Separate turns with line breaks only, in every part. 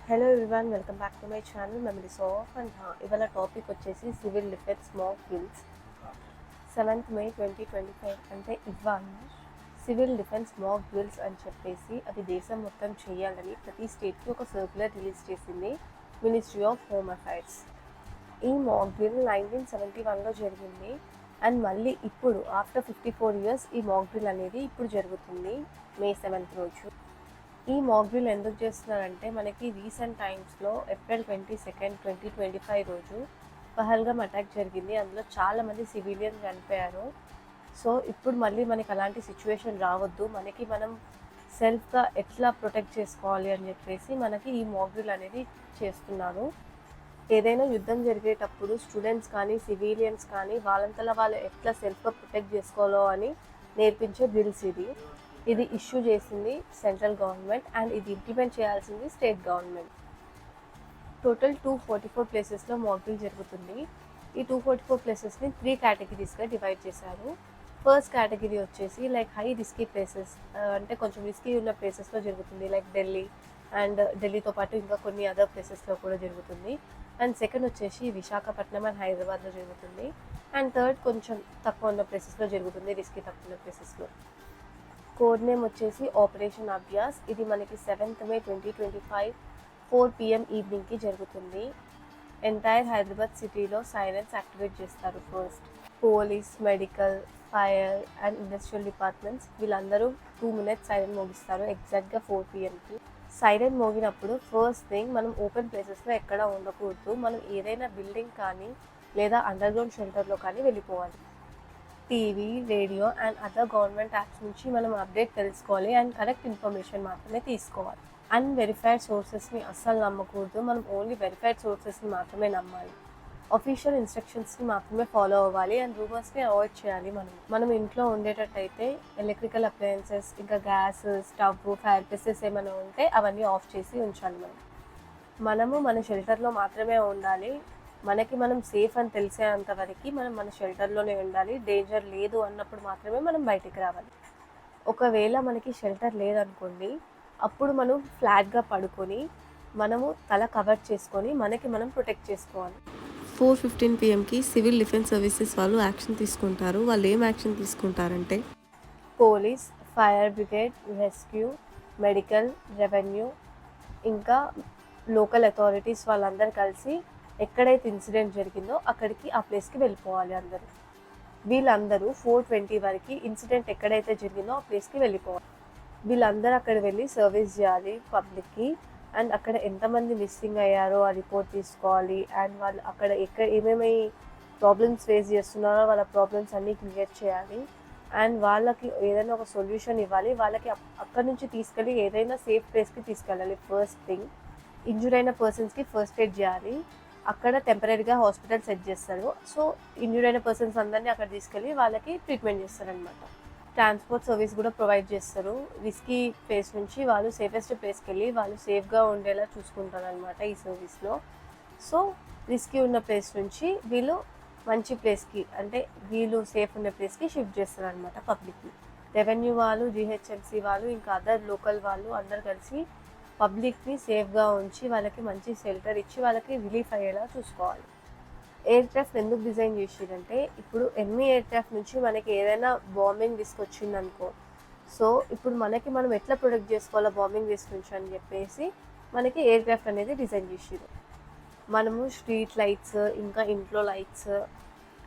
Hello everyone, welcome back to my channel memories of and ఇవాళ topic వచ్చేసి civil defence మాక్ drills. 7th May 2025 అంటే ఇవాళ civil defence మాక్ drills అని చెప్పేసి అది దేశం మొత్తం చేయాలని ప్రతి స్టేట్కి ఒక సర్క్యులర్ రిలీజ్ చేసింది మినిస్ట్రీ ఆఫ్ హోమ్ అఫైర్స్. ఈ మాక్ డ్రిల్ 1971లో జరిగింది అండ్ మళ్ళీ ఇప్పుడు ఆఫ్టర్ 54 years ఈ మాక్ డ్రిల్ అనేది ఇప్పుడు జరుగుతుంది May 7th రోజు. ఈ మాక్ డ్రిల్ ఎందుకు చేస్తున్నారంటే మనకి రీసెంట్ టైమ్స్లో April 22nd 2025 రోజు పహల్గామ్ అటాక్ జరిగింది. అందులో చాలామంది సివిలియన్స్ చనిపోయారు. సో ఇప్పుడు మళ్ళీ మనకి అలాంటి సిచ్యువేషన్ రావద్దు, మనకి మనం సెల్ఫ్గా ఎట్లా ప్రొటెక్ట్ చేసుకోవాలి అని చెప్పేసి మనకి ఈ మాక్ డ్రిల్ అనేది చేస్తున్నారు. ఏదైనా యుద్ధం జరిగేటప్పుడు స్టూడెంట్స్ కానీ సివిలియన్స్ కానీ వాళ్ళంతలా వాళ్ళు ఎట్లా సెల్ఫ్గా ప్రొటెక్ట్ చేసుకోవాలో అని నేర్పించే డ్రిల్స్ ఇది ఇష్యూ చేసింది సెంట్రల్ గవర్నమెంట్ అండ్ ఇది ఇంప్లిమెంట్ చేయాల్సింది స్టేట్ గవర్నమెంట్. టోటల్ 244 ప్లేసెస్లో మాక్ డ్రిల్ జరుగుతుంది. ఈ 244 ప్లేసెస్ని 3 కేటగిరీస్గా డివైడ్ చేశారు. ఫస్ట్ కేటగిరీ వచ్చేసి లైక్ హై రిస్కీ ప్లేసెస్, అంటే కొంచెం రిస్కీ ఉన్న ప్లేసెస్లో జరుగుతుంది, లైక్ ఢిల్లీ అండ్ ఢిల్లీతో పాటు ఇంకా కొన్ని అదర్ ప్లేసెస్లో కూడా జరుగుతుంది. అండ్ సెకండ్ వచ్చేసి విశాఖపట్నం అండ్ హైదరాబాద్లో జరుగుతుంది. అండ్ థర్డ్ కొంచెం తక్కువ ఉన్న ప్లేసెస్లో జరుగుతుంది, రిస్కీ తక్కువ ఉన్న ప్లేసెస్లో. కోడ్ నేమ్ వచ్చేసి ఆపరేషన్ అభ్యాస్. ఇది మనకి 7th May 2025 4 PM ఈవినింగ్కి జరుగుతుంది. ఎంటైర్ హైదరాబాద్ సిటీలో సైరన్స్ యాక్టివేట్ చేస్తారు. First police, medical, fire and industrial departments వీళ్ళందరూ 2 minutes సైరన్ మోగిస్తారు ఎగ్జాక్ట్గా 4 PMకి. సైరన్ మోగినప్పుడు ఫస్ట్ థింగ్ మనం ఓపెన్ ప్లేసెస్లో ఎక్కడ ఉండకూడదు, మనం ఏదైనా బిల్డింగ్ కానీ లేదా అండర్ గ్రౌండ్ షెల్టర్లో కానీ వెళ్ళిపోవాలి. TV, radio and other government apps నుంచి మనం అప్డేట్ తెలుసుకోవాలి అండ్ కరెక్ట్ ఇన్ఫర్మేషన్ మాత్రమే తీసుకోవాలి. అన్వెరిఫైడ్ సోర్సెస్ని అస్సలు నమ్మకూడదు, మనం ఓన్లీ వెరిఫైడ్ సోర్సెస్ని మాత్రమే నమ్మాలి. అఫీషియల్ ఇన్స్ట్రక్షన్స్ని మాత్రమే ఫాలో అవ్వాలి అండ్ రూమర్స్ని అవాయిడ్ చేయాలి. మనం ఇంట్లో ఉండేటట్టయితే ఎలక్ట్రికల్ అప్లయన్సెస్, ఇంకా గ్యాస్ స్టవ్, ఫైర్ ప్లేసెస్ ఏమైనా ఉంటే అవన్నీ ఆఫ్ చేసి ఉంచాలి. మనము మన షెల్టర్లో మాత్రమే ఉండాలి. మనకి మనం సేఫ్ అని తెలిసేంత వరకు మనం మన షెల్టర్లోనే ఉండాలి. డేంజర్ లేదు అన్నప్పుడు మాత్రమే మనం బయటికి రావాలి. ఒకవేళ మనకి షెల్టర్ లేదనుకోండి, అప్పుడు మనం ఫ్లాట్గా పడుకొని మనము తల కవర్ చేసుకొని మనకి మనం ప్రొటెక్ట్ చేసుకోవాలి. 4:15 PMకి సివిల్ డిఫెన్స్ సర్వీసెస్ వాళ్ళు యాక్షన్ తీసుకుంటారు. వాళ్ళు ఏం యాక్షన్ తీసుకుంటారంటే police, fire brigade, rescue, medical, revenue ఇంకా లోకల్ అథారిటీస్ వాళ్ళందరూ కలిసి ఎక్కడైతే ఇన్సిడెంట్ జరిగిందో అక్కడికి ఆ ప్లేస్కి వెళ్ళిపోవాలి అందరూ. వీళ్ళందరూ 4:20 వరకు ఇన్సిడెంట్ ఎక్కడైతే జరిగిందో ఆ ప్లేస్కి వెళ్ళిపోవాలి. వీళ్ళందరూ అక్కడ వెళ్ళి సర్వీస్ చేయాలి పబ్లిక్కి అండ్ అక్కడ ఎంతమంది మిస్సింగ్ అయ్యారో ఆ రిపోర్ట్ తీసుకోవాలి అండ్ వాళ్ళు అక్కడ ఏమేమి ప్రాబ్లమ్స్ ఫేస్ చేస్తున్నారో వాళ్ళ ప్రాబ్లమ్స్ అన్నీ క్లియర్ చేయాలి అండ్ వాళ్ళకి ఏదైనా ఒక సొల్యూషన్ ఇవ్వాలి. వాళ్ళకి అక్కడ నుంచి తీసుకెళ్ళి ఏదైనా సేఫ్ ప్లేస్కి తీసుకెళ్ళాలి. ఫస్ట్ థింగ్ ఇంజూర్ అయిన పర్సన్స్కి ఫస్ట్ ఎయిడ్ చేయాలి. అక్కడ టెంపరీగా హాస్పిటల్ సెట్ చేస్తారు. సో ఇంజూర్ అయిన పర్సన్స్ అందరినీ అక్కడ తీసుకెళ్ళి వాళ్ళకి ట్రీట్మెంట్ చేస్తారనమాట. ట్రాన్స్పోర్ట్ సర్వీస్ కూడా ప్రొవైడ్ చేస్తారు. రిస్కీ ప్లేస్ నుంచి వాళ్ళు సేఫెస్ట్ ప్లేస్కి వెళ్ళి వాళ్ళు సేఫ్గా ఉండేలా చూసుకుంటారు అనమాట ఈ సర్వీస్లో. సో రిస్కీ ఉన్న ప్లేస్ నుంచి వీళ్ళు మంచి ప్లేస్కి, అంటే వీళ్ళు సేఫ్ ఉన్న ప్లేస్కి షిఫ్ట్ చేస్తారు అనమాట పబ్లిక్ని. రెవెన్యూ వాళ్ళు, GHMC వాళ్ళు, ఇంకా అదర్ లోకల్ వాళ్ళు అందరు కలిసి పబ్లిక్ని సేఫ్గా ఉంచి వాళ్ళకి మంచి షెల్టర్ ఇచ్చి వాళ్ళకి రిలీఫ్ అయ్యేలా చూసుకోవాలి. ఎయిర్ క్రాఫ్ట్ ఎందుకు డిజైన్ చేసిరంటే ఇప్పుడు ఎన్ని ఎయిర్ క్రాఫ్ట్ నుంచి మనకి ఏదైనా బాంబింగ్ రిస్క్ వచ్చిందనుకో, సో ఇప్పుడు మనకి మనం ఎట్లా ప్రొటెక్ట్ చేసుకోవాలో బాంబింగ్ రిస్క్ నుంచి అని చెప్పేసి మనకి ఎయిర్ క్రాఫ్ట్ అనేది డిజైన్ చేసిరు. మనము స్ట్రీట్ లైట్స్, ఇంకా ఇంట్లో లైట్స్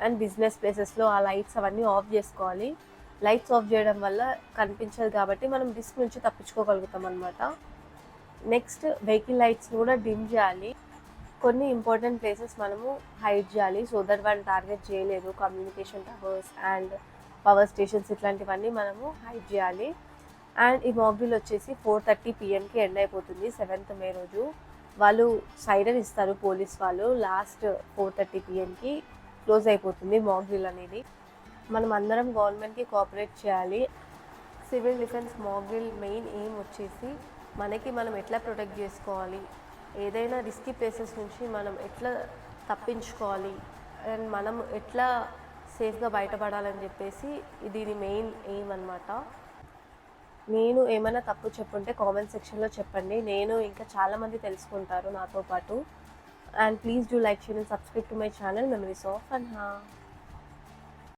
అండ్ బిజినెస్ ప్లేసెస్లో ఆ లైట్స్ అవన్నీ ఆఫ్ చేసుకోవాలి. లైట్స్ ఆఫ్ చేయడం వల్ల కనిపించదు కాబట్టి మనం రిస్క్ నుంచి తప్పించుకోగలుగుతాం అనమాట. నెక్స్ట్ వెహికల్ లైట్స్ని కూడా డిమ్ చేయాలి. కొన్ని ఇంపార్టెంట్ ప్లేసెస్ మనము హైడ్ చేయాలి సో దట్ వాళ్ళు టార్గెట్ చేయలేదు. Communication towers and power stations ఇట్లాంటివన్నీ మనము హైడ్ చేయాలి. అండ్ ఈ మాక్ డ్రిల్ వచ్చేసి 4:30 PMకి ఎండ్ అయిపోతుంది 7th May రోజు. వాళ్ళు సైరన్ ఇస్తారు పోలీస్ వాళ్ళు. లాస్ట్ 4:30 PMకి క్లోజ్ అయిపోతుంది మాక్ డ్రిల్ అనేది. మనం అందరం గవర్నమెంట్కి కోఆపరేట్ చేయాలి. Civil defence mock drill main aim వచ్చేసి మనకి మనం ఎట్లా ప్రొటెక్ట్ చేసుకోవాలి, ఏదైనా రిస్కీ ప్లేసెస్ నుంచి మనం ఎట్లా తప్పించుకోవాలి అండ్ మనం ఎట్లా సేఫ్గా బయటపడాలని చెప్పేసి దీని మెయిన్ ఎయిమ్ అనమాట. నేను ఏమైనా తప్పు చెప్పుంటే కామెంట్ సెక్షన్లో చెప్పండి. నేను ఇంకా చాలామంది తెలుసుకుంటారు నాతో పాటు. And please do like, share and subscribe to my channel memories of అన్హా.